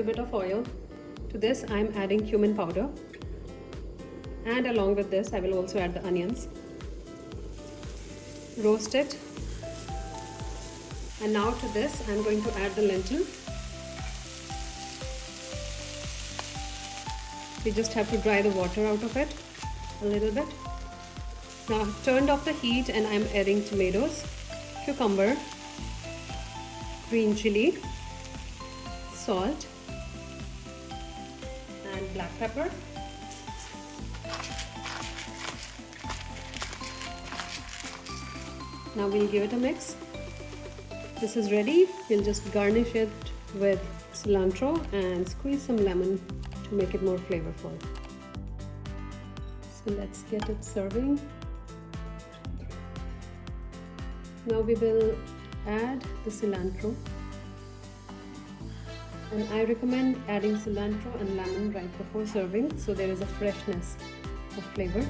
little bit of oil. To this I'm adding cumin powder, and along with this I will also add the onions. Roast it. And now to this I'm going to add the lentil. We just have to dry the water out of it a little bit. Now I've turned off the heat and I'm adding tomatoes, cucumber, green chili, salt and black pepper. Now we'll give it a mix. This is ready. We'll just garnish it with cilantro and squeeze some lemon to make it more flavorful. So let's get it serving. Now we will add the cilantro, and I recommend adding cilantro and lemon right before serving so there is a freshness of flavor.